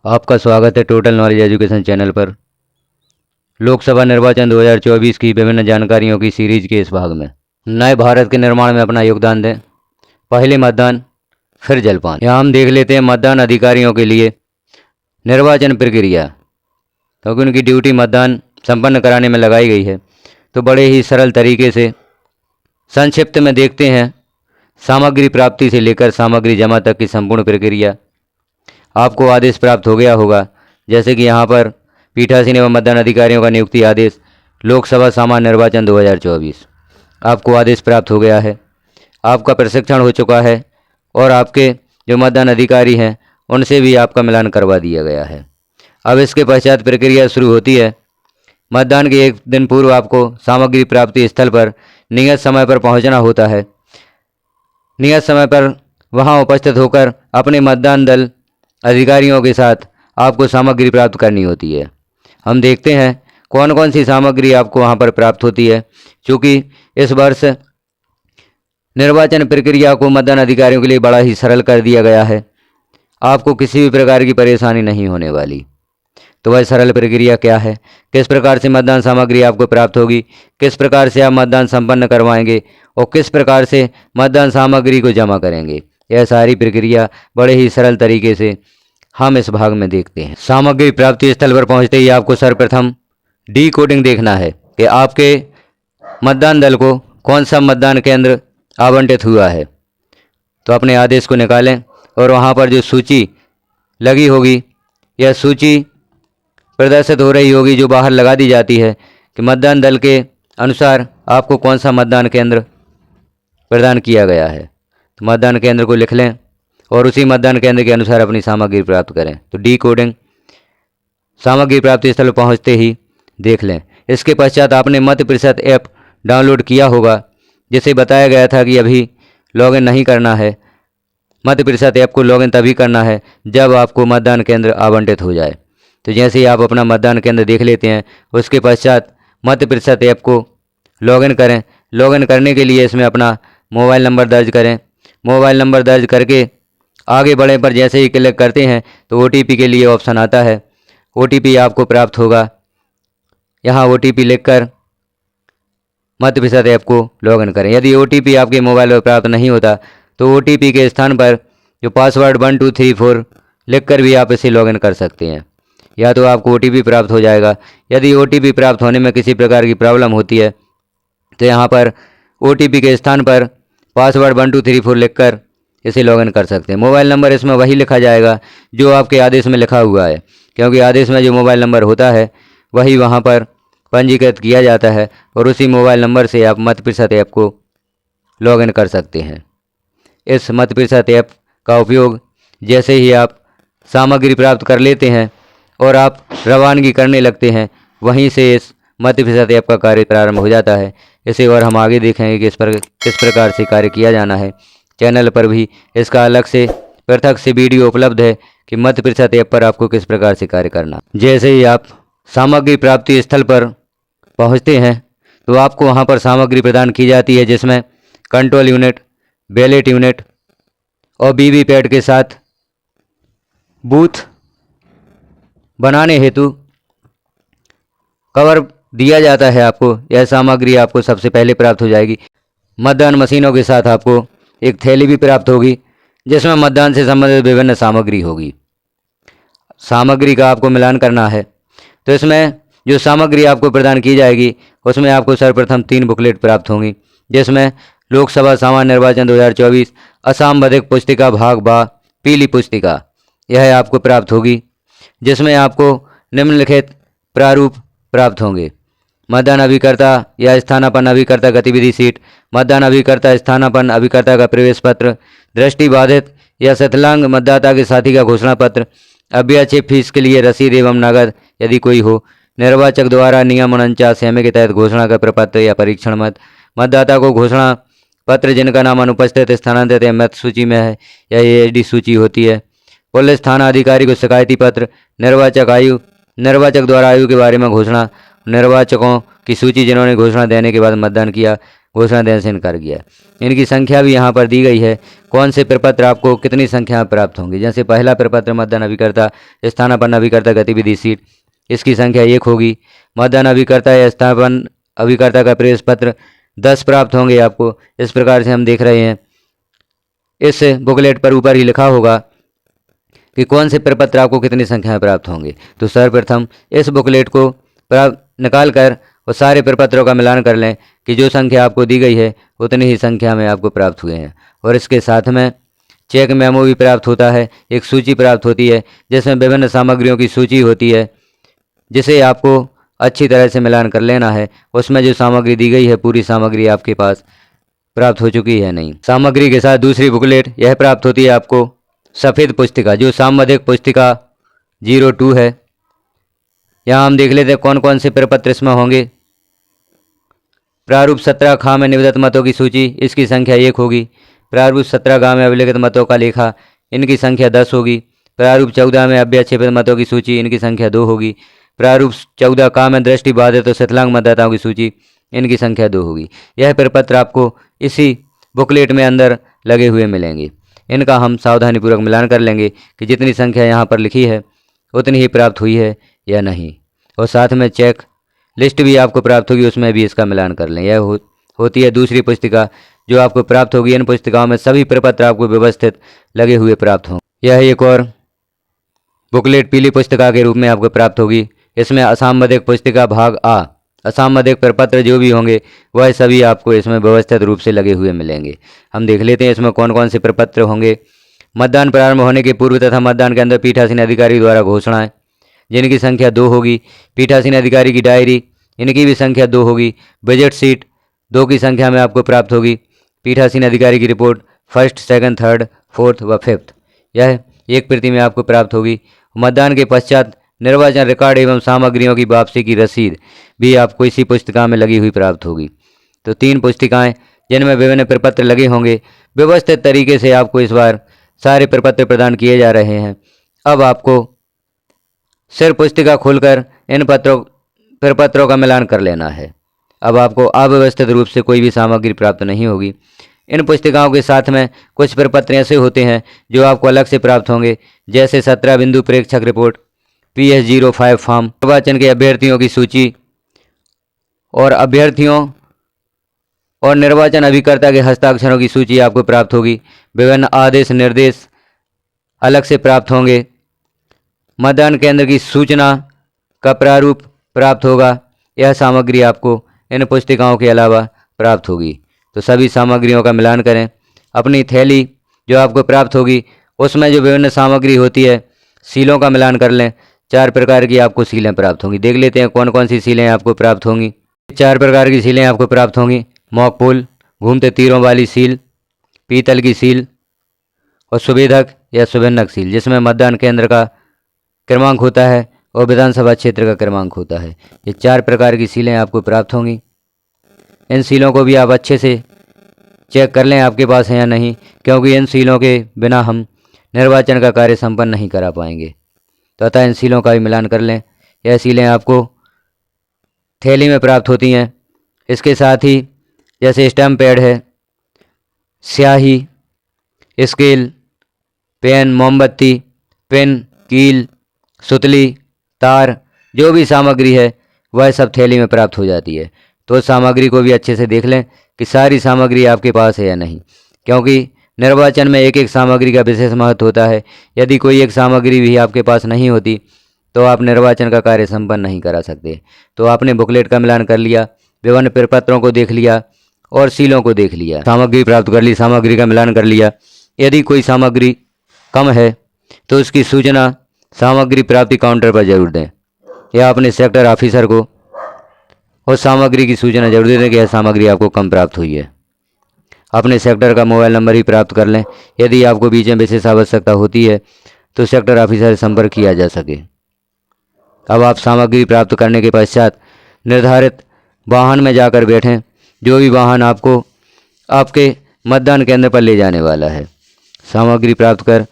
आपका स्वागत है टोटल नॉलेज एजुकेशन चैनल पर। लोकसभा निर्वाचन 2024 की विभिन्न जानकारियों की सीरीज के इस भाग में नए भारत के निर्माण में अपना योगदान दें। पहले मतदान फिर जलपान। यहाँ हम देख लेते हैं मतदान अधिकारियों के लिए निर्वाचन प्रक्रिया, क्योंकि उनकी ड्यूटी मतदान संपन्न कराने में लगाई गई है। तो बड़े ही सरल तरीके से संक्षिप्त में देखते हैं सामग्री प्राप्ति से लेकर सामग्री जमा तक की संपूर्ण प्रक्रिया। आपको आदेश प्राप्त हो गया होगा, जैसे कि यहाँ पर पीठासीन एवं मतदान अधिकारियों का नियुक्ति आदेश लोकसभा सामान्य निर्वाचन 2024 आपको आदेश प्राप्त हो गया है। आपका प्रशिक्षण हो चुका है और आपके जो मतदान अधिकारी हैं उनसे भी आपका मिलान करवा दिया गया है। अब इसके पश्चात प्रक्रिया शुरू होती है। मतदान के एक दिन पूर्व आपको सामग्री प्राप्ति स्थल पर नियत समय पर पहुंचना होता है। नियत समय पर वहां उपस्थित होकर अपने मतदान दल अधिकारियों के साथ आपको सामग्री प्राप्त करनी होती है। हम देखते हैं कौन कौन सी सामग्री आपको वहां पर प्राप्त होती है। क्योंकि इस वर्ष निर्वाचन प्रक्रिया को मतदान अधिकारियों के लिए बड़ा ही सरल कर दिया गया है। आपको किसी भी प्रकार की परेशानी नहीं होने वाली। तो वह सरल प्रक्रिया क्या है, किस प्रकार से मतदान सामग्री आपको प्राप्त होगी, किस प्रकार से आप मतदान संपन्न करवाएंगे और किस प्रकार से मतदान सामग्री को जमा करेंगे, यह सारी प्रक्रिया बड़े ही सरल तरीके से हम इस भाग में देखते हैं। सामग्री प्राप्ति स्थल पर पहुंचते ही आपको सर्वप्रथम डी कोडिंग देखना है कि आपके मतदान दल को कौन सा मतदान केंद्र आवंटित हुआ है। तो अपने आदेश को निकालें और वहां पर जो सूची लगी होगी, यह सूची प्रदर्शित हो रही होगी जो बाहर लगा दी जाती है कि मतदान दल के अनुसार आपको कौन सा मतदान केंद्र प्रदान किया गया है। तो मतदान केंद्र को लिख लें और उसी मतदान केंद्र के अनुसार अपनी सामग्री प्राप्त करें। तो डी कोडिंग सामग्री प्राप्ति स्थल पर पहुँचते ही देख लें। इसके पश्चात आपने मत प्रतिशत ऐप डाउनलोड किया होगा, जिसे बताया गया था कि अभी लॉगिन नहीं करना है। मत प्रतिशत ऐप को लॉगिन तभी करना है जब आपको मतदान केंद्र आवंटित हो जाए। तो जैसे ही आप अपना मतदान केंद्र देख लेते हैं, उसके पश्चात मत प्रतिशत ऐप को लॉगिन करें। लॉगिन करने के लिए इसमें अपना मोबाइल नंबर दर्ज करें। मोबाइल नंबर दर्ज करके आगे बढ़े पर जैसे ही क्लिक करते हैं तो OTP के लिए ऑप्शन आता है। OTP आपको प्राप्त होगा। यहाँ OTP लिखकर मत प्रतिशत ऐप को लॉगिन करें। यदि OTP आपके मोबाइल पर प्राप्त नहीं होता तो OTP के स्थान पर जो पासवर्ड 1234 लिखकर भी आप इसे लॉगिन कर सकते हैं, या तो आपको OTP प्राप्त हो जाएगा। यदि OTP प्राप्त होने में किसी प्रकार की प्रॉब्लम होती है तो यहाँ पर OTP के स्थान पर पासवर्ड 1234 लिखकर इसे लॉगिन कर सकते हैं। मोबाइल नंबर इसमें वही लिखा जाएगा जो आपके आदेश में लिखा हुआ है, क्योंकि आदेश में जो मोबाइल नंबर होता है वही वहाँ पर पंजीकृत किया जाता है और उसी मोबाइल नंबर से आप मत प्रतिशत ऐप को लॉगिन कर सकते हैं। इस मत प्रतिशत ऐप का उपयोग जैसे ही आप सामग्री प्राप्त कर लेते हैं और आप रवानगी करने लगते हैं, वहीं से इस मत प्रतिशत ऐप का कार्य प्रारंभ हो जाता है। इसे और हम आगे देखेंगे कि किस प्रकार से कार्य किया जाना है। चैनल पर भी इसका अलग से पृथक से वीडियो उपलब्ध है कि मत प्रतिशत ऐप पर आपको किस प्रकार से कार्य करना। जैसे ही आप सामग्री प्राप्ति स्थल पर पहुंचते हैं तो आपको वहां पर सामग्री प्रदान की जाती है, जिसमें कंट्रोल यूनिट, बैलेट यूनिट और वीवीपैट के साथ बूथ बनाने हेतु कवर दिया जाता है। आपको यह सामग्री आपको सबसे पहले प्राप्त हो जाएगी। मतदान मशीनों के साथ आपको एक थैली भी प्राप्त होगी, जिसमें मतदान से संबंधित विभिन्न सामग्री होगी। सामग्री का आपको मिलान करना है, तो इसमें जो सामग्री आपको प्रदान की जाएगी उसमें आपको सर्वप्रथम 3 बुकलेट प्राप्त होंगी, जिसमें लोकसभा सामान्य निर्वाचन 2024 असम बधिक पुस्तिका भाग बा पीली पुस्तिका यह आपको प्राप्त होगी, जिसमें आपको निम्नलिखित प्रारूप प्राप्त होंगे। मतदान अभिकर्ता या स्थानापन्न अभिकर्ता गतिविधि सीट, मतदान अभिकर्ता स्थानापन्न अभिकर्ता का प्रवेश पत्र, दृष्टिबाधित या विकलांग मतदाता के साथी का घोषणा पत्र, अभ्याक्षेप फीस के लिए रसीद एवं नगद यदि कोई हो, निर्वाचक द्वारा नियम 49 एम के तहत घोषणा का प्रपत्र या परीक्षण मत, मतदाता को घोषणा पत्र जिनका नाम अनुपस्थित स्थानांतरित या मत सूची में है या ASD सूची होती है, पुलिस थाना अधिकारी को शिकायती पत्र, निर्वाचक द्वारा आयु के बारे में घोषणा, निर्वाचकों की सूची जिन्होंने घोषणा देने के बाद मतदान किया, घोषणा देने से इनकार किया। इनकी संख्या भी यहाँ पर दी गई है, कौन से प्रपत्र आपको कितनी संख्या में प्राप्त होंगे। जैसे पहला प्रपत्र मतदान अभिकर्ता स्थानापन्न अभिकर्ता गतिविधि सीट, इसकी संख्या 1 होगी। मतदान अभिकर्ता या स्थानापन्न अभिकर्ता का प्रवेश पत्र 10 प्राप्त होंगे आपको। इस प्रकार से हम देख रहे हैं इस बुकलेट पर ऊपर ही लिखा होगा कि कौन से प्रपत्र आपको कितनी संख्या में प्राप्त होंगे। तो सर्वप्रथम इस बुकलेट को निकाल कर और सारे प्रपत्रों का मिलान कर लें कि जो संख्या आपको दी गई है उतनी ही संख्या में आपको प्राप्त हुए हैं। और इसके साथ में चेक मेमो भी प्राप्त होता है, एक सूची प्राप्त होती है जिसमें विभिन्न सामग्रियों की सूची होती है, जिसे आपको अच्छी तरह से मिलान कर लेना है। उसमें जो सामग्री दी गई है पूरी सामग्री आपके पास प्राप्त हो चुकी है नहीं। सामग्री के साथ दूसरी बुकलेट यह प्राप्त होती है आपको सफ़ेद पुस्तिका, जो सामवेदिक पुस्तिका 02 है। यहाँ हम देख लेते हैं कौन कौन से प्रपत्र इसमें होंगे। प्रारूप 17 खा में निवेदित मतों की सूची, इसकी संख्या 1 होगी। प्रारूप 17 गा में अभिलेखित मतों का लेखा, इनकी संख्या 10 होगी। प्रारूप 14 में अव्यक्षेपित मतों की सूची, इनकी संख्या 2 होगी। प्रारूप 14 का में दृष्टि बाधित और विकलांग मतदाताओं की सूची, इनकी संख्या 2 होगी। यह प्रपत्र आपको इसी बुकलेट में अंदर लगे हुए मिलेंगे। इनका हम सावधानीपूर्वक मिलान कर लेंगे कि जितनी संख्या यहाँ पर लिखी है उतनी ही प्राप्त हुई है या नहीं। और साथ में चेक लिस्ट भी आपको प्राप्त होगी, उसमें भी इसका मिलान कर लें। यह होती है दूसरी पुस्तिका जो आपको प्राप्त होगी। इन पुस्तिकाओं में सभी प्रपत्र आपको व्यवस्थित लगे हुए प्राप्त हों। यह एक और बुकलेट पीली पुस्तिका के रूप में आपको प्राप्त होगी। इसमें असामवेदिक पुस्तिका भाग आ, असामवेदिक प्रपत्र जो भी होंगे वह सभी आपको इसमें व्यवस्थित रूप से लगे हुए मिलेंगे। हम देख लेते हैं इसमें कौन कौन से प्रपत्र होंगे। मतदान प्रारंभ होने के पूर्व तथा मतदान के अंदर पीठासीन अधिकारी द्वारा घोषणाएं, जिनकी संख्या 2 होगी। पीठासीन अधिकारी की डायरी, इनकी भी संख्या 2 होगी। बजट सीट 2 की संख्या में आपको प्राप्त होगी। पीठासीन अधिकारी की report 1st, 2nd, 3rd, 4th व 5th, यह 1 प्रति में आपको प्राप्त होगी। मतदान के पश्चात निर्वाचन रिकॉर्ड एवं सामग्रियों की वापसी की रसीद भी आपको इसी पुस्तिका में लगी हुई प्राप्त होगी। तो 3 पुस्तिकाएं जिनमें विभिन्न प्रपत्र लगे होंगे। व्यवस्थित तरीके से आपको इस बार सारे प्रपत्र प्रदान किए जा रहे हैं। अब आपको सिर्फ पुस्तिका खोलकर इन प्रपत्रों का मिलान कर लेना है। अब आपको अव्यवस्थित रूप से कोई भी सामग्री प्राप्त नहीं होगी। इन पुस्तिकाओं के साथ में कुछ प्रपत्र ऐसे होते हैं जो आपको अलग से प्राप्त होंगे, जैसे 17 बिंदु प्रेक्षक रिपोर्ट, PS05 फॉर्म, निर्वाचन के अभ्यर्थियों की सूची और अभ्यर्थियों और निर्वाचन अभिकर्ता के हस्ताक्षरों की सूची आपको प्राप्त होगी। विभिन्न आदेश निर्देश अलग से प्राप्त होंगे। मतदान केंद्र की सूचना का प्रारूप प्राप्त होगा। यह सामग्री आपको इन पुस्तिकाओं के अलावा प्राप्त होगी। तो सभी सामग्रियों का मिलान करें। अपनी थैली जो आपको प्राप्त होगी उसमें जो विभिन्न सामग्री होती है, सीलों का मिलान कर लें। 4 प्रकार की आपको सीलें प्राप्त होंगी। देख लेते हैं कौन कौन सी सीलें आपको प्राप्त होंगी। 4 प्रकार की सीलें आपको प्राप्त होंगी। मॉक पोल, घूमते तीरों वाली सील, पीतल की सील और सुवेदक या सुभिन्नक सील, जिसमें मतदान केंद्र का क्रमांक होता है और विधानसभा क्षेत्र का क्रमांक होता है। ये 4 प्रकार की सीलें आपको प्राप्त होंगी। इन सीलों को भी आप अच्छे से चेक कर लें आपके पास है या नहीं, क्योंकि इन सीलों के बिना हम निर्वाचन का कार्य संपन्न नहीं करा पाएंगे। तो अतः इन सीलों का भी मिलान कर लें। यह सीलें आपको थैली में प्राप्त होती हैं। इसके साथ ही जैसे स्टैम्प पैड है, स्याही, स्केल, पेन, मोमबत्ती, पेन, कील, सुतली, तार, जो भी सामग्री है वह सब थैली में प्राप्त हो जाती है। तो उस सामग्री को भी अच्छे से देख लें कि सारी सामग्री आपके पास है या नहीं, क्योंकि निर्वाचन में एक एक सामग्री का विशेष महत्व होता है। यदि कोई एक सामग्री भी आपके पास नहीं होती तो आप निर्वाचन का कार्य संपन्न नहीं करा सकते। तो आपने बुकलेट का मिलान कर लिया, विभिन्न प्रपत्रों को देख लिया और सीलों को देख लिया, सामग्री प्राप्त कर ली, सामग्री का मिलान कर लिया। यदि कोई सामग्री कम है तो उसकी सूचना सामग्री प्राप्ति काउंटर पर जरूर दें या अपने सेक्टर ऑफिसर को और सामग्री की सूचना जरूर दें कि यह सामग्री आपको कम प्राप्त हुई है। अपने सेक्टर का मोबाइल नंबर ही प्राप्त कर लें। यदि आपको बीच में विशेष आवश्यकता होती है तो सेक्टर ऑफिसर से संपर्क किया जा सके। अब आप सामग्री प्राप्त करने के पश्चात निर्धारित वाहन में जाकर बैठें, जो भी वाहन आपको आपके मतदान केंद्र पर ले जाने वाला है। सामग्री प्राप्त कर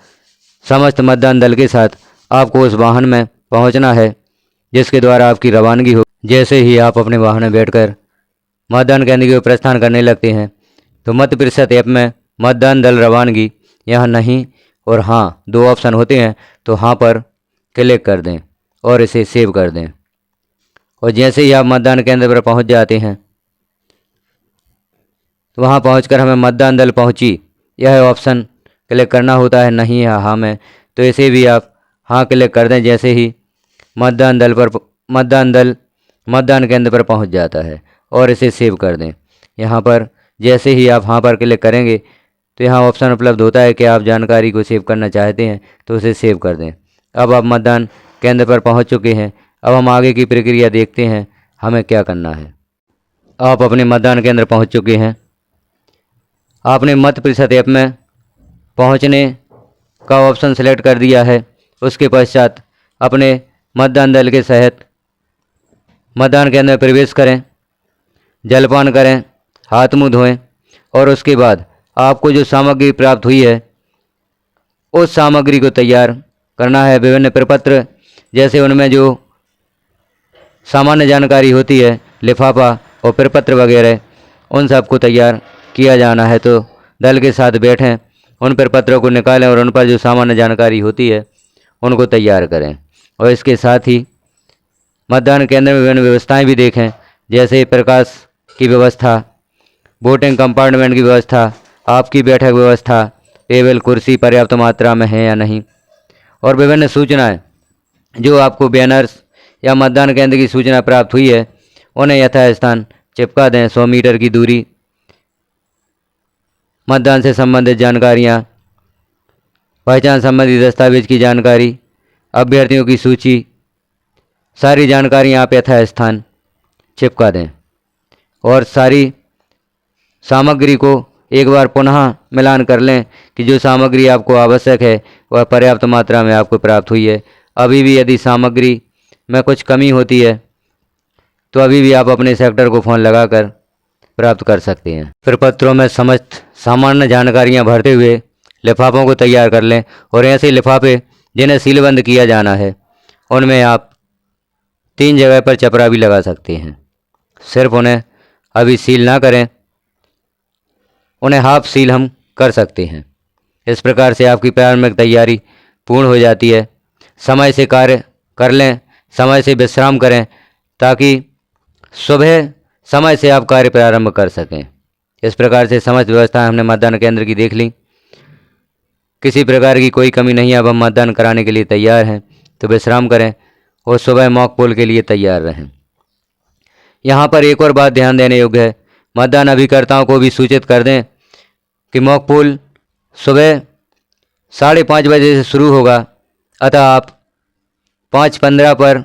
समस्त मतदान दल के साथ आपको उस वाहन में पहुंचना है जिसके द्वारा आपकी रवानगी हो। जैसे ही आप अपने वाहन में बैठकर मतदान केंद्र की ओर प्रस्थान करने लगते हैं तो मत प्रतिशत ऐप में मतदान दल रवानगी यहाँ नहीं और हाँ दो ऑप्शन होते हैं, तो हाँ पर क्लिक कर दें और इसे सेव कर दें। और जैसे ही आप मतदान केंद्र पर पहुंच जाते हैं तो वहां पहुंचकर हमें मतदान दल पहुंची यह ऑप्शन क्लिक करना होता है, नहीं या हाँ में, तो इसे भी आप हाँ क्लिक कर दें। जैसे ही मतदान दल मतदान केंद्र पर पहुंच जाता है और इसे सेव कर दें। यहाँ पर जैसे ही आप हाँ पर क्लिक करेंगे तो यहाँ ऑप्शन उपलब्ध होता है कि आप जानकारी को सेव करना चाहते हैं तो उसे सेव कर दें। अब आप मतदान केंद्र पर पहुंच चुके हैं। अब हम आगे की प्रक्रिया देखते हैं हमें क्या करना है। आप अपने मतदान केंद्र पहुंच चुके हैं। आपने मत प्रतिशत ऐप में पहुंचने का ऑप्शन सेलेक्ट कर दिया है। उसके पश्चात अपने मतदान दल के सहित मतदान केंद्र में प्रवेश करें, जलपान करें, हाथ मुंह धोएं और उसके बाद आपको जो सामग्री प्राप्त हुई है उस सामग्री को तैयार करना है। विभिन्न प्रपत्र जैसे उनमें जो सामान्य जानकारी होती है, लिफाफा और प्रपत्र वगैरह, उन सब को तैयार किया जाना है। तो दल के साथ बैठें, उन प्रपत्रों को निकालें और उन पर जो सामान्य जानकारी होती है उनको तैयार करें। और इसके साथ ही मतदान केंद्र में विभिन्न व्यवस्थाएं भी देखें, जैसे प्रकाश की व्यवस्था, वोटिंग कंपार्टमेंट की व्यवस्था, आपकी बैठक व्यवस्था, टेबल कुर्सी पर्याप्त मात्रा में है या नहीं, और विभिन्न सूचनाएं जो आपको बैनर्स या मतदान केंद्र की सूचना प्राप्त हुई है उन्हें यथास्थान चिपका दें। 100 मीटर की दूरी, मतदान से संबंधित जानकारियाँ, पहचान संबंधी दस्तावेज की जानकारी, अभ्यर्थियों की सूची, सारी जानकारियाँ आप यथास्थान चिपका दें। और सारी सामग्री को एक बार पुनः मिलान कर लें कि जो सामग्री आपको आवश्यक है वह पर्याप्त मात्रा में आपको प्राप्त हुई है। अभी भी यदि सामग्री में कुछ कमी होती है तो अभी भी आप अपने सेक्टर को फ़ोन लगाकर प्राप्त कर सकते हैं। प्रपत्रों में समस्त सामान्य जानकारियां भरते हुए लिफाफों को तैयार कर लें और ऐसे लिफाफे जिन्हें सीलबंद किया जाना है उनमें आप 3 जगह पर चपरा भी लगा सकते हैं। सिर्फ उन्हें अभी सील ना करें, उन्हें हाफ सील हम कर सकते हैं। इस प्रकार से आपकी प्रारंभिक तैयारी पूर्ण हो जाती है। समय से कार्य कर लें, समय से विश्राम करें ताकि सुबह समय से आप कार्य प्रारंभ कर सकें। इस प्रकार से समस्त व्यवस्थाएं हमने मतदान केंद्र की देख ली। किसी प्रकार की कोई कमी नहीं है। अब हम मतदान कराने के लिए तैयार हैं, तो विश्राम करें और सुबह मॉक पोल के लिए तैयार रहें। यहाँ पर एक और बात ध्यान देने योग्य है, मतदान अभिकर्ताओं को भी सूचित कर दें कि मॉक पोल सुबह 5:30 बजे से शुरू होगा, अतः आप 5:15 पर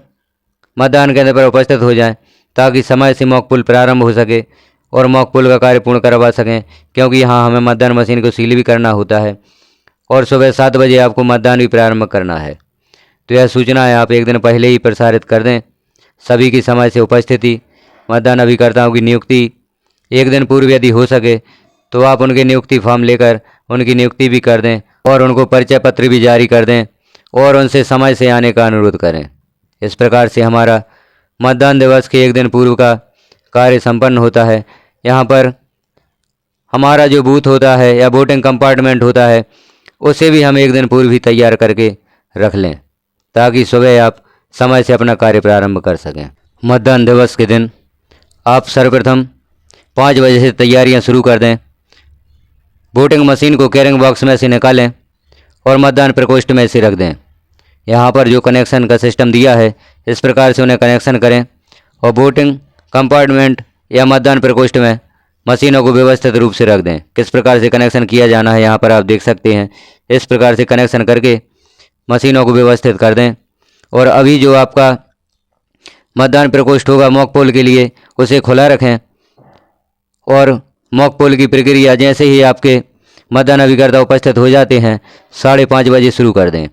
मतदान केंद्र पर उपस्थित हो जाएं ताकि समय से मॉक पोल प्रारंभ हो सके और मॉक पोल का कार्य पूर्ण करवा सकें, क्योंकि यहाँ हमें मतदान मशीन को सील भी करना होता है और सुबह 7 बजे आपको मतदान भी प्रारंभ करना है। तो यह सूचना है आप एक दिन पहले ही प्रसारित कर दें। सभी की समय से उपस्थिति, मतदान अभिकर्ताओं की नियुक्ति एक दिन पूर्व यदि हो सके तो आप उनके नियुक्ति फॉर्म लेकर उनकी नियुक्ति भी कर दें और उनको परिचय पत्र भी जारी कर दें और उनसे समय से आने का अनुरोध करें। इस प्रकार से हमारा मतदान दिवस के एक दिन पूर्व का कार्य संपन्न होता है। यहाँ पर हमारा जो बूथ होता है या वोटिंग कंपार्टमेंट होता है उसे भी हम एक दिन पूर्व ही तैयार करके रख लें ताकि सुबह आप समय से अपना कार्य प्रारंभ कर सकें। मतदान दिवस के दिन आप सर्वप्रथम 5 बजे से तैयारियां शुरू कर दें। वोटिंग मशीन को कैरिंग बॉक्स में से निकालें और मतदान प्रकोष्ठ में से रख दें। यहाँ पर जो कनेक्शन का सिस्टम दिया है इस प्रकार से उन्हें कनेक्शन करें और वोटिंग कंपार्टमेंट या मतदान प्रकोष्ठ में मशीनों को व्यवस्थित रूप से रख दें। किस प्रकार से कनेक्शन किया जाना है यहाँ पर आप देख सकते हैं। इस प्रकार से कनेक्शन करके मशीनों को व्यवस्थित कर दें और अभी जो आपका मतदान प्रकोष्ठ होगा मॉक पोल के लिए उसे खुला रखें और मॉक पोल की प्रक्रिया जैसे ही आपके मतदान अभिकर्ता उपस्थित हो जाते हैं 5:30 बजे शुरू कर दें।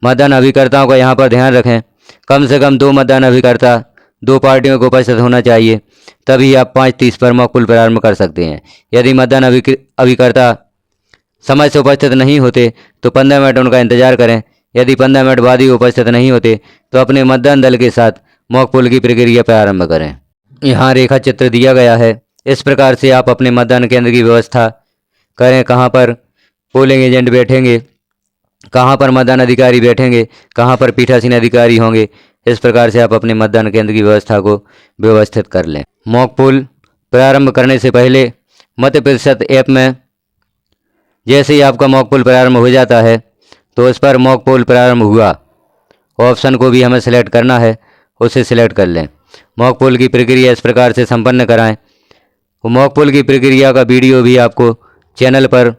मतदान अभिकर्ताओं का यहाँ पर ध्यान रखें, कम से कम 2 मतदान अभिकर्ता 2 पार्टियों को उपस्थित होना चाहिए, तभी आप 5:30 पर मॉक पोल प्रारंभ कर सकते हैं। यदि मतदान अभिकर्ता समय से उपस्थित नहीं होते तो 15 मिनट उनका इंतजार करें। यदि 15 मिनट बाद ही उपस्थित नहीं होते तो अपने मतदान दल के साथ मॉक पोल की प्रक्रिया प्रारंभ करें। यहाँ रेखा चित्र दिया गया है। इस प्रकार से आप अपने मतदान केंद्र की व्यवस्था करें, कहाँ पर पोलिंग एजेंट बैठेंगे, कहाँ पर मतदान अधिकारी बैठेंगे, कहाँ पर पीठासीन अधिकारी होंगे। इस प्रकार से आप अपने मतदान केंद्र की व्यवस्था को व्यवस्थित कर लें। मॉक पोल प्रारंभ करने से पहले मत प्रतिशत ऐप में जैसे ही आपका मॉक पोल प्रारंभ हो जाता है तो उस पर मॉक पोल प्रारंभ हुआ ऑप्शन को भी हमें सेलेक्ट करना है, उसे सिलेक्ट कर लें। मॉक पोल की प्रक्रिया इस प्रकार से संपन्न कराएं। मॉक पोल की प्रक्रिया का वीडियो भी आपको चैनल पर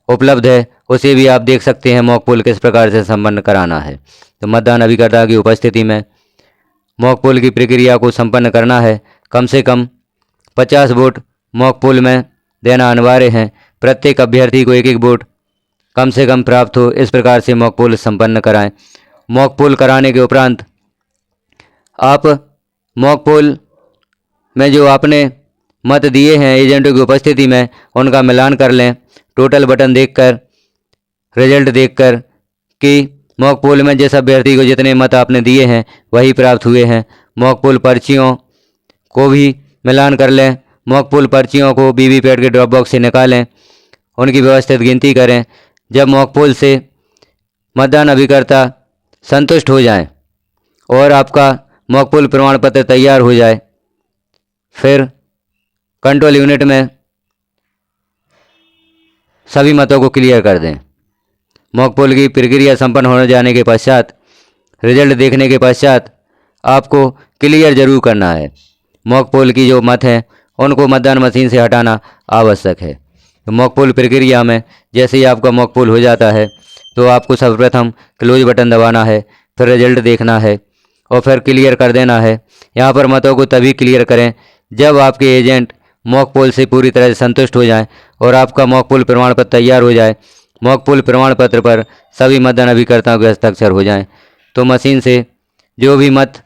उपलब्ध है, उसे भी आप देख सकते हैं। मॉक पोल किस प्रकार से संपन्न कराना है। तो मतदान अभिकर्ता की उपस्थिति में मॉक पोल की प्रक्रिया को संपन्न करना है। कम से कम 50 वोट मॉक पोल में देना अनिवार्य है। प्रत्येक अभ्यर्थी को एक एक वोट कम से कम प्राप्त हो, इस प्रकार से मॉक पोल संपन्न कराएं। मॉक पोल कराने के उपरांत आप मॉक पोल में जो आपने मत दिए हैं एजेंटों की उपस्थिति में, उनका मिलान कर लें। टोटल बटन देखकर, रिजल्ट देखकर कि मॉक पोल में जिस अभ्यर्थी को जितने मत आपने दिए हैं वही प्राप्त हुए हैं। मॉक पोल पर्चियों को भी मिलान कर लें। मॉक पोल पर्चियों को वीवीपैट के ड्रॉप बॉक्स से निकालें, उनकी व्यवस्थित गिनती करें। जब मॉक पोल से मतदान अभिकर्ता संतुष्ट हो जाएं और आपका मॉक पोल प्रमाण पत्र तैयार हो जाए, फिर कंट्रोल यूनिट में सभी मतों को क्लियर कर दें। मॉक पोल की प्रक्रिया संपन्न होने जाने के पश्चात, रिजल्ट देखने के पश्चात आपको क्लियर जरूर करना है। मॉक पोल की जो मत हैं उनको मतदान मशीन से हटाना आवश्यक है। तो मॉक पोल प्रक्रिया में जैसे ही आपका मॉक पोल हो जाता है तो आपको सर्वप्रथम क्लोज बटन दबाना है, फिर रिजल्ट देखना है और फिर क्लियर कर देना है। यहाँ पर मतों को तभी क्लियर करें जब आपके एजेंट मॉक पोल से पूरी तरह से संतुष्ट हो जाएं और आपका मॉक पोल प्रमाण पत्र तैयार हो जाए। मॉक पोल प्रमाण पत्र पर सभी मतदान अभिकर्ताओं के हस्ताक्षर हो जाएं तो मशीन से जो भी मत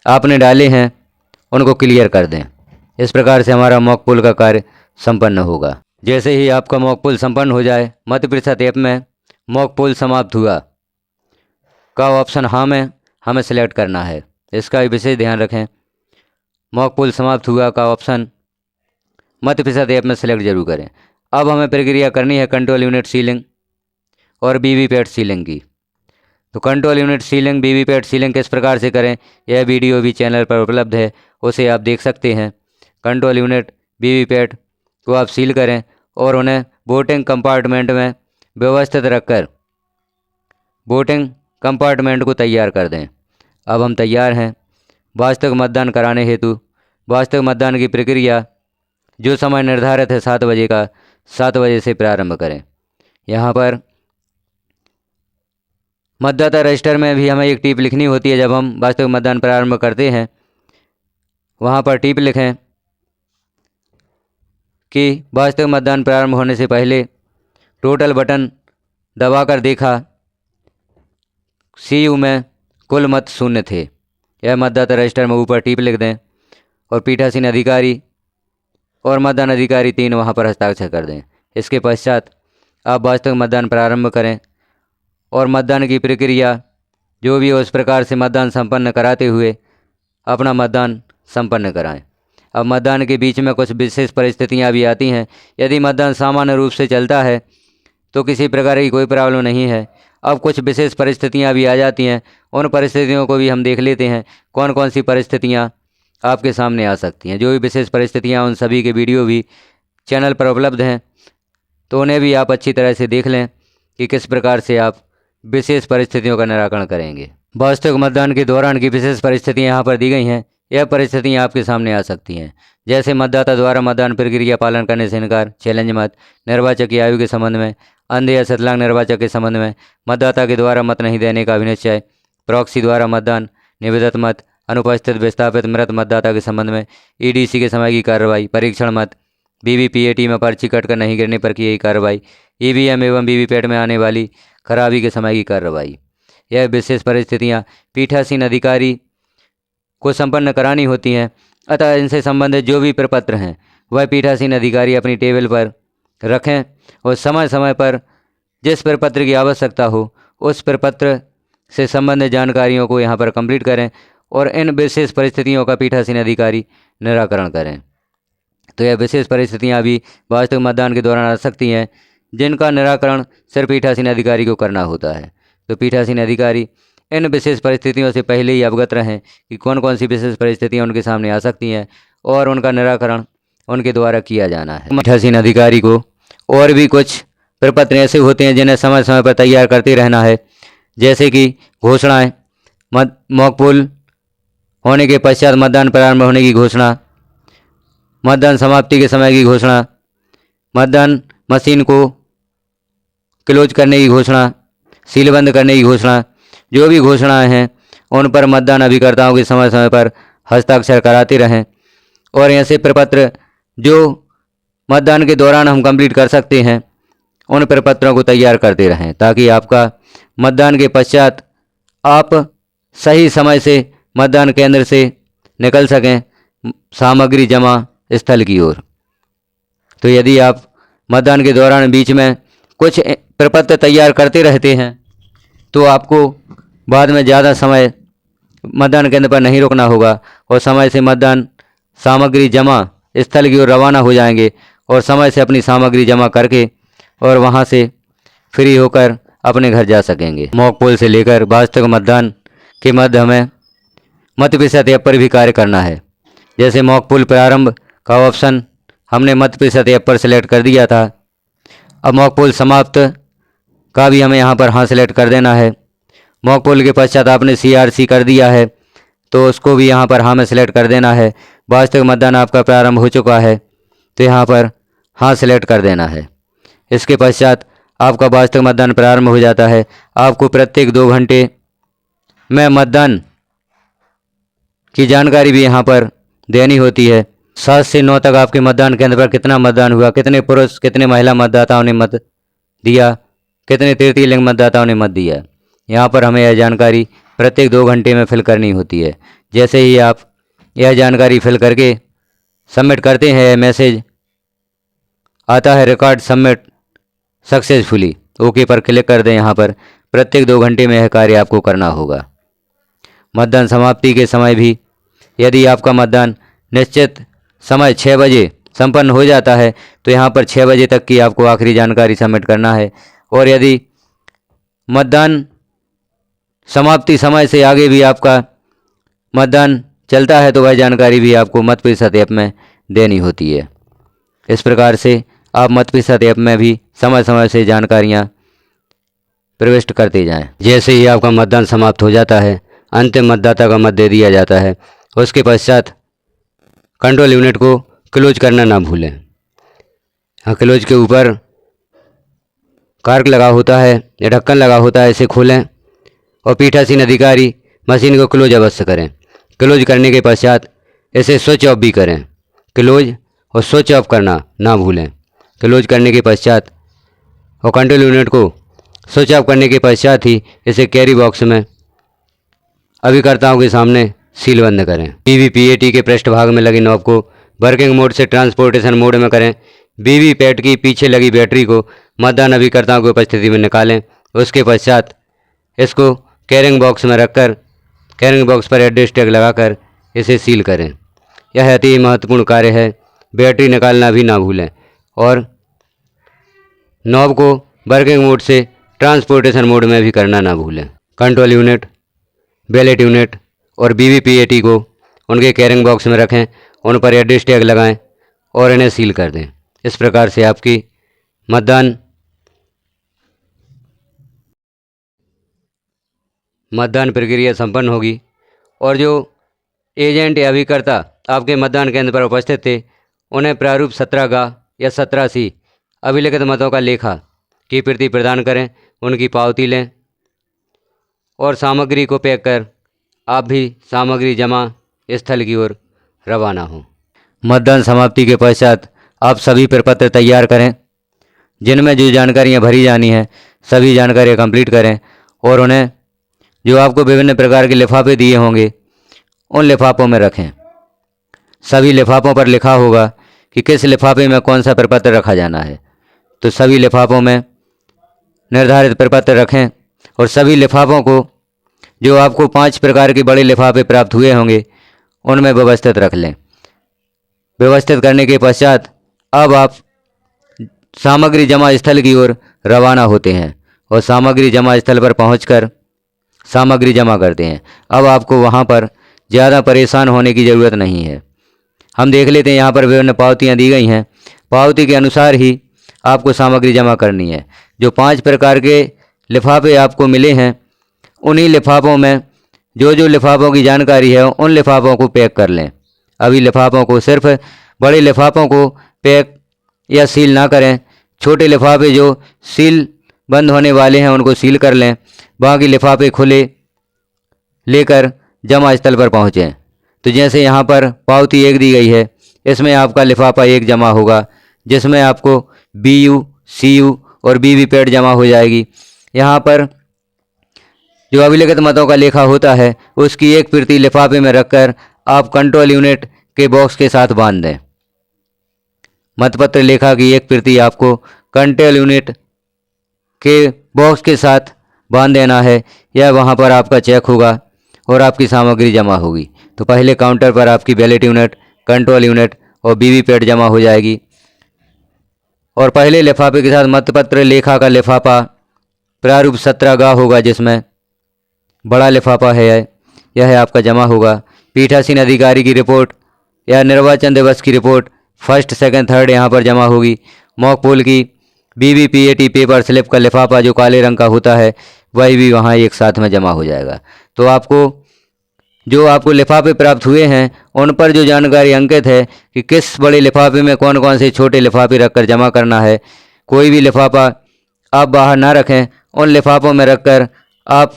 आपने डाले हैं उनको क्लियर कर दें। इस प्रकार से हमारा मॉक पोल का कार्य संपन्न होगा। जैसे ही आपका मॉक पोल संपन्न हो जाए, मत प्रतिशत ऐप में मॉक पोल समाप्त हुआ का ऑप्शन हाँ में हमें सेलेक्ट करना है, इसका भी विशेष ध्यान रखें। मॉक पोल समाप्त हुआ का ऑप्शन मत प्रतिशत ऐप में सेलेक्ट जरूर करें। अब हमें प्रक्रिया करनी है कंट्रोल यूनिट सीलिंग और वीवीपैट सीलिंग की। तो control unit ceiling, VVPAT ceiling किस प्रकार से करें यह वीडियो भी चैनल पर उपलब्ध है, उसे आप देख सकते हैं। कंट्रोल यूनिट वीवीपैट को आप सील करें और उन्हें वोटिंग कंपार्टमेंट में व्यवस्थित रखकर वोटिंग कंपार्टमेंट को तैयार कर दें। अब हम तैयार हैं वास्तविक मतदान कराने हेतु। वास्तविक मतदान की प्रक्रिया जो समय निर्धारित है 7 बजे का, 7 बजे से प्रारंभ करें। यहाँ पर मतदाता रजिस्टर में भी हमें एक टिप लिखनी होती है। जब हम वास्तविक मतदान प्रारंभ करते हैं वहाँ पर टिप लिखें कि वास्तविक मतदान प्रारंभ होने से पहले टोटल बटन दबाकर देखा, CU में कुल मत 0 थे। यह मतदाता रजिस्टर में ऊपर टिप लिख दें और पीठासीन अधिकारी और मतदान अधिकारी 3 वहाँ पर हस्ताक्षर कर दें। इसके पश्चात आप वास्तविक मतदान प्रारंभ करें और मतदान की प्रक्रिया जो भी हो उस प्रकार से मतदान संपन्न कराते हुए अपना मतदान संपन्न कराएं। अब मतदान के बीच में कुछ विशेष परिस्थितियां भी आती हैं। यदि मतदान सामान्य रूप से चलता है तो किसी प्रकार की कोई प्रॉब्लम नहीं है। अब कुछ विशेष परिस्थितियां भी आ जाती हैं, उन परिस्थितियों को भी हम देख लेते हैं कौन कौन सी परिस्थितियां आपके सामने आ सकती हैं। जो भी विशेष परिस्थितियां उन सभी के वीडियो भी चैनल पर उपलब्ध हैं, तो उन्हें भी आप अच्छी तरह से देख लें कि किस प्रकार से आप विशेष परिस्थितियों का निराकरण करेंगे। वास्तविक मतदान के दौरान की विशेष परिस्थितियां यहाँ पर दी गई हैं। यह परिस्थितियां आपके सामने आ सकती हैं, जैसे मतदाता द्वारा मतदान प्रक्रिया पालन करने से इनकार, चैलेंज मत, निर्वाचक की आयु के संबंध में, अंधे या विकलांग निर्वाचक के संबंध में, मतदाता के द्वारा मत नहीं देने का अभिनिश्चय, प्रॉक्सी द्वारा मतदान, निवेदित मत, अनुपस्थित विस्थापित मृत मतदाता के संबंध में, EDC के समय की कार्रवाई, परीक्षण मत, VVPAT में पर्ची कटकर नहीं गिरने पर की गई कार्रवाई, EVM एवं वीवीपैट में आने वाली खराबी के समय की कार्रवाई। यह विशेष परिस्थितियां पीठासीन अधिकारी को संपन्न करानी होती हैं, अतः इनसे संबंधित जो भी प्रपत्र हैं वह पीठासीन अधिकारी अपनी टेबल पर रखें और समय समय पर जिस प्रपत्र की आवश्यकता हो उस प्रपत्र से संबंधित जानकारियों को यहाँ पर कंप्लीट करें और इन विशेष परिस्थितियों का पीठासीन अधिकारी निराकरण करें। तो यह विशेष परिस्थितियां भी वास्तविक मतदान के दौरान आ सकती हैं, जिनका निराकरण सिर्फ पीठासीन अधिकारी को करना होता है। तो पीठासीन अधिकारी इन विशेष परिस्थितियों से पहले ही अवगत रहें कि कौन कौन सी विशेष परिस्थितियां उनके सामने आ सकती हैं और उनका निराकरण उनके द्वारा किया जाना है। पीठासीन अधिकारी को और भी कुछ प्रपत्र ऐसे होते हैं जिन्हें समय समय पर तैयार करते रहना है, जैसे कि घोषणाएँ, मॉक पोल होने के पश्चात मतदान प्रारंभ होने की घोषणा, मतदान समाप्ति के समय की घोषणा, मतदान मशीन को क्लोज करने की घोषणा, सीलबंद करने की घोषणा। जो भी घोषणाएं हैं उन पर मतदान अभिकर्ताओं के समय समय पर हस्ताक्षर कराते रहें और ऐसे प्रपत्र जो मतदान के दौरान हम कंप्लीट कर सकते हैं उन प्रपत्रों को तैयार करते रहें, ताकि आपका मतदान के पश्चात आप सही समय से मतदान केंद्र से निकल सकें सामग्री जमा स्थल की ओर। तो यदि आप मतदान के दौरान बीच में कुछ प्रपत्र तैयार करते रहते हैं तो आपको बाद में ज़्यादा समय मतदान केंद्र पर नहीं रुकना होगा और समय से मतदान सामग्री जमा स्थल की ओर रवाना हो जाएंगे और समय से अपनी सामग्री जमा करके और वहां से फ्री होकर अपने घर जा सकेंगे। मॉक पोल से लेकर वास्तविक मतदान के मध्य हमें मत प्रतिशत ऐप पर भी कार्य करना है। जैसे मॉक पोल प्रारंभ का ऑप्शन हमने मत प्रतिशत ऐप पर सिलेक्ट कर दिया था, अब मॉक पोल समाप्त का भी हमें यहाँ पर हाँ सिलेक्ट कर देना है। मॉक पोल के पश्चात आपने CRC कर दिया है तो उसको भी यहाँ पर हाँ में सिलेक्ट कर देना है। वास्तविक मतदान आपका प्रारंभ हो चुका है तो यहाँ पर हाँ सिलेक्ट कर देना है। इसके पश्चात आपका वास्तविक मतदान प्रारंभ हो जाता है। आपको प्रत्येक 2 घंटे में मतदान की जानकारी भी यहाँ पर देनी होती है। 7 से 9 तक आपके मतदान केंद्र पर कितना मतदान हुआ, कितने पुरुष कितने महिला मतदाताओं ने मत दिया, कितने तृतीय लिंग मतदाताओं ने मत दिया। यहाँ पर हमें यह जानकारी प्रत्येक 2 घंटे में फिल करनी होती है। जैसे ही आप यह जानकारी फिल करके सबमिट करते हैं, यह मैसेज आता है रिकॉर्ड सबमिट सक्सेसफुली, ओके पर क्लिक कर दें। यहाँ पर प्रत्येक 2 घंटे में यह कार्य आपको करना होगा। मतदान समाप्ति के समय भी यदि आपका मतदान निश्चित समय 6 बजे संपन्न हो जाता है तो यहाँ पर 6 बजे तक की आपको आखिरी जानकारी सबमिट करना है। और यदि मतदान समाप्ति समय से आगे भी आपका मतदान चलता है तो वह जानकारी भी आपको मत प्रतिशत ऐप में देनी होती है। इस प्रकार से आप मत प्रतिशत ऐप में भी समय समय से जानकारियाँ प्रविष्ट करते जाएं। जैसे ही आपका मतदान समाप्त हो जाता है, अंतिम मतदाता का मत दे दिया जाता है। उसके पश्चात कंट्रोल यूनिट को क्लोज करना ना भूलें। हाँ, क्लोज के ऊपर कार्क लगा होता है या ढक्कन लगा होता है, इसे खोलें और पीठासीन अधिकारी मशीन को क्लोज अवश्य करें। क्लोज करने के पश्चात इसे स्विच ऑफ भी करें। क्लोज और स्विच ऑफ करना ना भूलें। क्लोज करने के पश्चात और कंट्रोल यूनिट को स्विच ऑफ करने के पश्चात ही इसे कैरी बॉक्स में अभिकर्ताओं के सामने सील बंद करें। वीवीपीएटी के पृष्ठभाग में लगी नॉब को वर्किंग मोड से ट्रांसपोर्टेशन मोड में करें। वीवीपैट की पीछे लगी बैटरी को मतदान अभिकर्ताओं की उपस्थिति में निकालें। उसके पश्चात इसको कैरिंग बॉक्स में रखकर कैरिंग बॉक्स पर एड्रेस टैग लगाकर इसे सील करें। यह अति महत्वपूर्ण कार्य है। बैटरी निकालना भी ना भूलें और नॉब को वर्किंग मोड से ट्रांसपोर्टेशन मोड में भी करना ना भूलें। कंट्रोल यूनिट, बैलेट यूनिट और वीवीपीएटी को उनके कैरिंग बॉक्स में रखें, उन पर एड्रेस टैग लगाएं और इन्हें सील कर दें। इस प्रकार से आपकी मतदान प्रक्रिया संपन्न होगी और जो एजेंट या अभिकर्ता आपके मतदान केंद्र पर उपस्थित थे उन्हें प्रारूप 17G या 17C अभिलिखित मतों का लेखा की प्रति प्रदान करें, उनकी पावती लें और सामग्री को पैक कर आप भी सामग्री जमा स्थल की ओर रवाना हों। मतदान समाप्ति के पश्चात आप सभी प्रपत्र तैयार करें जिनमें जो जानकारियां भरी जानी हैं, सभी जानकारियां कंप्लीट करें और उन्हें जो आपको विभिन्न प्रकार के लिफाफे दिए होंगे उन लिफाफों में रखें। सभी लिफाफों पर लिखा होगा कि किस लिफाफे में कौन सा प्रपत्र रखा जाना है, तो सभी लिफाफों में निर्धारित प्रपत्र रखें और सभी लिफाफों को जो आपको 5 प्रकार के बड़े लिफाफे प्राप्त हुए होंगे उनमें व्यवस्थित रख लें। व्यवस्थित करने के पश्चात अब आप सामग्री जमा स्थल की ओर रवाना होते हैं और सामग्री जमा स्थल पर पहुंचकर सामग्री जमा करते हैं। अब आपको वहां पर ज़्यादा परेशान होने की ज़रूरत नहीं है। हम देख लेते हैं यहाँ पर विभिन्न पावतियाँ दी गई हैं। पावती के अनुसार ही आपको सामग्री जमा करनी है। जो 5 प्रकार के लिफाफे आपको मिले हैं उन्हीं लिफाफों में जो लिफाफों की जानकारी है उन लिफाफों को पैक कर लें। अभी लिफाफों को सिर्फ बड़े लिफाफों को पैक या सील ना करें। छोटे लिफाफे जो सील बंद होने वाले हैं उनको सील कर लें। बाकी लिफाफे खुले लेकर जमा स्थल पर पहुँचें। तो जैसे यहाँ पर पावती 1 दी गई है, इसमें आपका लिफाफा 1 जमा होगा, जिसमें आपको BU, CU और BV पैड जमा हो जाएगी। यहाँ पर जो अभिलिखित मतों का लेखा होता है उसकी एक प्रति लिफाफे में रखकर आप कंट्रोल यूनिट के बॉक्स के साथ बांध दें। मतपत्र लेखा की एक प्रति आपको कंट्रोल यूनिट के बॉक्स के साथ बांध देना है। यह वहाँ पर आपका चेक होगा और आपकी सामग्री जमा होगी। तो पहले काउंटर पर आपकी बैलेट यूनिट, कंट्रोल यूनिट और BV पैड जमा हो जाएगी और पहले लिफाफे के साथ मतपत्र लेखा का लिफाफा प्रारूप 17 होगा, जिसमें बड़ा लिफाफा है यह आपका जमा होगा। पीठासीन अधिकारी की रिपोर्ट या निर्वाचन दिवस की रिपोर्ट 1st, 2nd, 3rd यहाँ पर जमा होगी। मॉक पोल की BV PAT पेपर स्लिप का लिफाफा जो काले रंग का होता है वही भी वहाँ एक साथ में जमा हो जाएगा। तो आपको लिफाफे प्राप्त हुए हैं उन पर जो जानकारी अंकित है कि किस बड़े लिफाफे में कौन कौन से छोटे लिफाफे रखकर जमा करना है। कोई भी लिफाफा आप बाहर ना रखें, उन लिफाफों में रखकर आप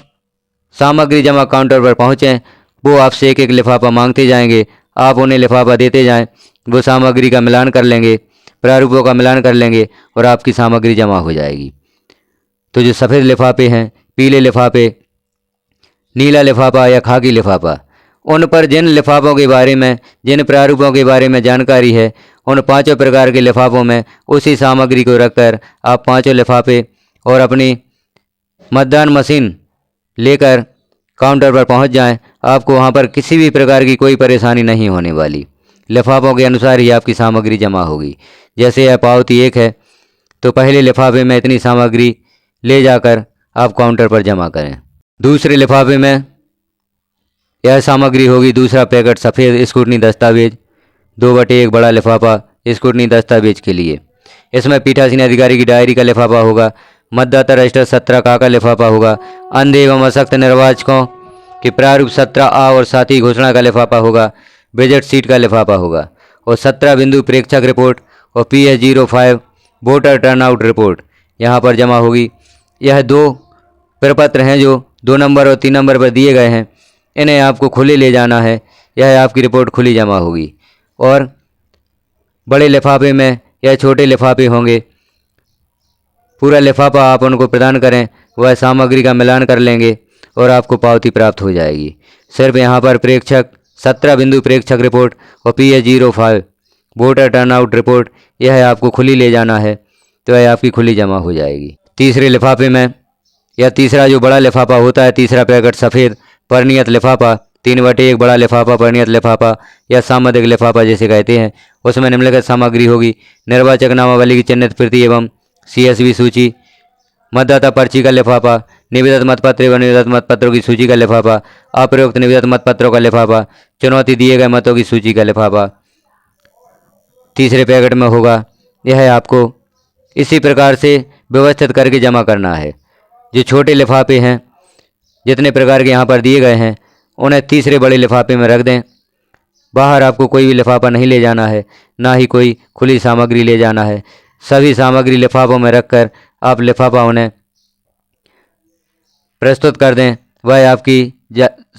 सामग्री जमा काउंटर पर पहुँचें। वो आपसे एक एक लिफाफा मांगते जाएंगे, आप उन्हें लिफाफा देते जाएं। वो सामग्री का मिलान कर लेंगे, प्रारूपों का मिलान कर लेंगे और आपकी सामग्री जमा हो जाएगी। तो जो सफ़ेद लिफाफे हैं, पीले लिफाफे, नीला लिफाफा या खाकी लिफाफा, उन पर जिन लिफाफों के बारे में, जिन प्रारूपों के बारे में जानकारी है उन 5 प्रकार के लिफाफों में उसी सामग्री को रखकर आप 5 लिफाफे और अपनी मतदान मशीन लेकर काउंटर पर पहुंच जाएं। आपको वहां पर किसी भी प्रकार की कोई परेशानी नहीं होने वाली। लिफाफों के अनुसार ही आपकी सामग्री जमा होगी। जैसे यह पावती 1 है तो पहले लिफाफे में इतनी सामग्री ले जाकर आप काउंटर पर जमा करें। दूसरे लिफाफे में यह सामग्री होगी। दूसरा पैकेट सफ़ेद स्क्रूटनी दस्तावेज 2/1 बड़ा लिफाफा स्क्रूटनी दस्तावेज के लिए। इसमें पीठासीन अधिकारी की डायरी का लिफाफा होगा। मतदाता रजिस्टर 17 का लिफाफा होगा। अंधे एवं अशक्त निर्वाचकों के प्रारूप 17A और साथी घोषणा का लिफाफा होगा। बजट सीट का लिफाफा होगा और 17 बिंदु प्रेक्षक रिपोर्ट और PS05 वोटर टर्नआउट रिपोर्ट यहाँ पर जमा होगी। यह 2 प्रपत्र हैं जो 2 नंबर और 3 नंबर पर दिए गए हैं। इन्हें आपको खुले ले जाना है। यह आपकी रिपोर्ट खुली जमा होगी। और बड़े लिफाफे में या छोटे लिफाफे होंगे, पूरा लिफाफा आप उनको प्रदान करें, वह सामग्री का मिलान कर लेंगे और आपको पावती प्राप्त हो जाएगी। सिर्फ यहाँ पर प्रेक्षक 17 बिंदु प्रेक्षक रिपोर्ट और PS05 वोटर टर्नआउट रिपोर्ट यह आपको खुली ले जाना है, तो यह आपकी खुली जमा हो जाएगी। तीसरे लिफाफे में या तीसरा जो बड़ा लिफाफा होता है, तीसरा पैकेट सफ़ेद परिणित लिफाफा 3/1 बड़ा लिफाफा परिणित लिफाफा या सामधिक लिफाफा जैसे कहते हैं, उसमें निम्नलिखित सामग्री होगी। निर्वाचक नामावली की चिन्हित प्रति एवं CSV सूची, मतदाता पर्ची का लिफाफा, निवेदित मतपत्र एवं निवेदित मतपत्रों की सूची का लिफाफा, अप्रयुक्त निवेदित मतपत्रों का लिफाफा, चुनौती दिए गए मतों की सूची का लिफाफा तीसरे पैकेट में होगा। यह आपको इसी प्रकार से व्यवस्थित करके जमा करना है। जो छोटे लिफाफे हैं जितने प्रकार के यहाँ पर दिए गए हैं उन्हें तीसरे बड़े लिफाफे में रख दें। बाहर आपको कोई भी लिफाफा नहीं ले जाना है, ना ही कोई खुली सामग्री ले जाना है। सभी सामग्री लिफाफों में रखकर आप लिफाफा उन्हें प्रस्तुत कर दें। वह आपकी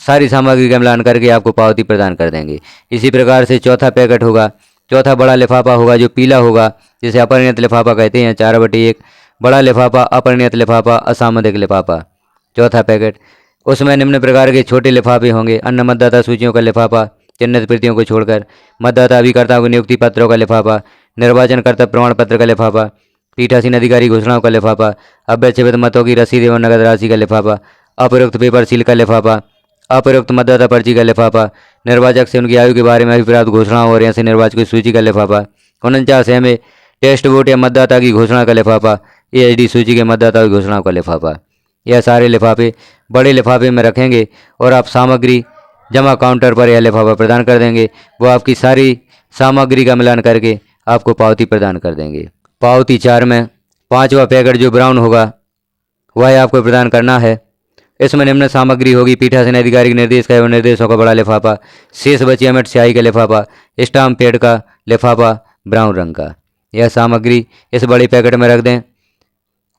सारी सामग्री का मिलान करके आपको पावती प्रदान कर देंगे। इसी प्रकार से चौथा पैकेट होगा। चौथा बड़ा लिफाफा होगा जो पीला होगा, जिसे अपरिणित लिफाफा कहते हैं। 4/1 बड़ा लिफाफा, अपरिणित लिफाफा, असामयिक लिफाफा चौथा पैकेट। उसमें निम्न प्रकार के छोटे लिफाफे होंगे। अन्य मतदाता सूचियों का लिफाफा चिन्हित प्रतियों को छोड़कर, मतदाता अभिकर्ताओं के नियुक्ति पत्रों का लिफाफा, निर्वाचन कर्तव्य प्रमाण पत्र का लिफाफा, पीठासीन अधिकारी घोषणाओं का लिफाफा, अव्यवच्छेदित मतों की रसीद एवं नगद राशि का लिफाफा, अप्रयुक्त पेपर सील का लिफाफा, अप्रयुक्त मतदाता पर्ची का लिफाफा, निर्वाचक से उनकी आयु के बारे में अभिप्राय घोषणाओं और ऐसे निर्वाचक की सूची का लिफाफा, 49 में टेस्ट वोट या मतदाता की घोषणा का लिफाफा, AHD सूची के मतदाता की घोषणाओं का लिफाफा। यह सारे लिफाफे बड़े लिफाफे में रखेंगे और आप सामग्री जमा काउंटर पर यह लिफाफा प्रदान कर देंगे। वो आपकी सारी सामग्री का मिलान करके आपको पावती प्रदान कर देंगे। पावती 4 में 5वां पैकेट जो ब्राउन होगा वह आपको प्रदान करना है। इसमें निम्न सामग्री होगी: पीठासीन अधिकारी के निर्देश का एवं निर्देशों का बड़ा लिफाफा, शेष बची अमिट स्याही का लिफाफा, स्टाम्प पैड का लिफाफा ब्राउन रंग का। यह सामग्री इस बड़े पैकेट में रख दें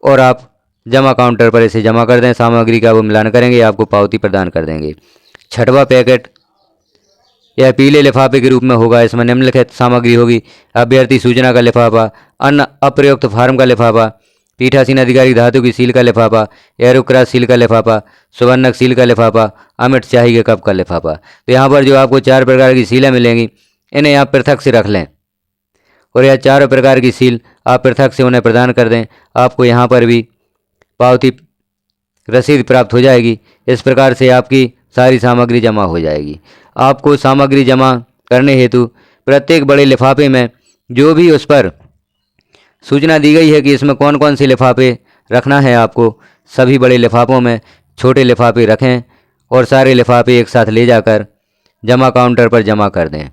और आप जमा काउंटर पर इसे जमा कर दें। सामग्री का वो मिलान करेंगे, आपको पावती प्रदान कर देंगे। 6वां पैकेट यह पीले लिफाफे के रूप में होगा। इसमें निम्नलिखित सामग्री होगी: अभ्यर्थी सूचना का लिफाफा, अन्य अप्रयुक्त फार्म का लिफाफा, पीठासीन अधिकारी धातु की सील का लिफाफा, एरोक्रॉस सील का लिफाफा, सुवर्णक सील का लिफाफा, अमिट स्याही के कप का लिफाफा। तो यहाँ पर जो आपको 4 प्रकार की सीलें मिलेंगी, इन्हें आप पृथक से रख लें और यह 4 प्रकार की सील आप पृथक से उन्हें प्रदान कर दें। आपको यहाँ पर भी पावती रसीद प्राप्त हो जाएगी। इस प्रकार से आपकी सारी सामग्री जमा हो जाएगी। आपको सामग्री जमा करने हेतु प्रत्येक बड़े लिफाफे में जो भी उस पर सूचना दी गई है कि इसमें कौन कौन से लिफाफे रखना है, आपको सभी बड़े लिफाफों में छोटे लिफाफे रखें और सारे लिफाफे एक साथ ले जाकर जमा काउंटर पर जमा कर दें।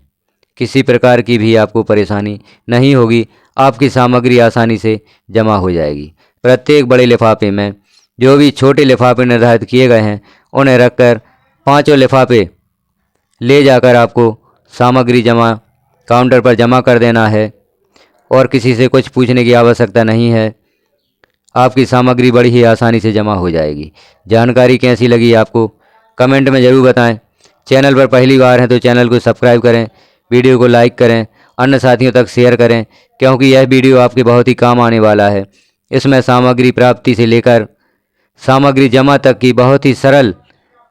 किसी प्रकार की भी आपको परेशानी नहीं होगी, आपकी सामग्री आसानी से जमा हो जाएगी। प्रत्येक बड़े लिफाफे में जो भी छोटे लिफाफे निर्धारित किए गए हैं उन्हें रखकर 5 लिफाफे ले जाकर आपको सामग्री जमा काउंटर पर जमा कर देना है और किसी से कुछ पूछने की आवश्यकता नहीं है। आपकी सामग्री बड़ी ही आसानी से जमा हो जाएगी। जानकारी कैसी लगी आपको कमेंट में ज़रूर बताएं। चैनल पर पहली बार हैं तो चैनल को सब्सक्राइब करें, वीडियो को लाइक करें, अन्य साथियों तक शेयर करें, क्योंकि यह वीडियो आपके बहुत ही काम आने वाला है। इसमें सामग्री प्राप्ति से लेकर सामग्री जमा तक की बहुत ही सरल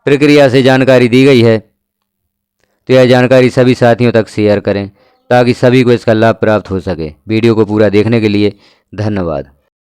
प्रक्रिया से जानकारी दी गई है। तो यह जानकारी सभी साथियों तक शेयर करें ताकि सभी को इसका लाभ प्राप्त हो सके। वीडियो को पूरा देखने के लिए धन्यवाद।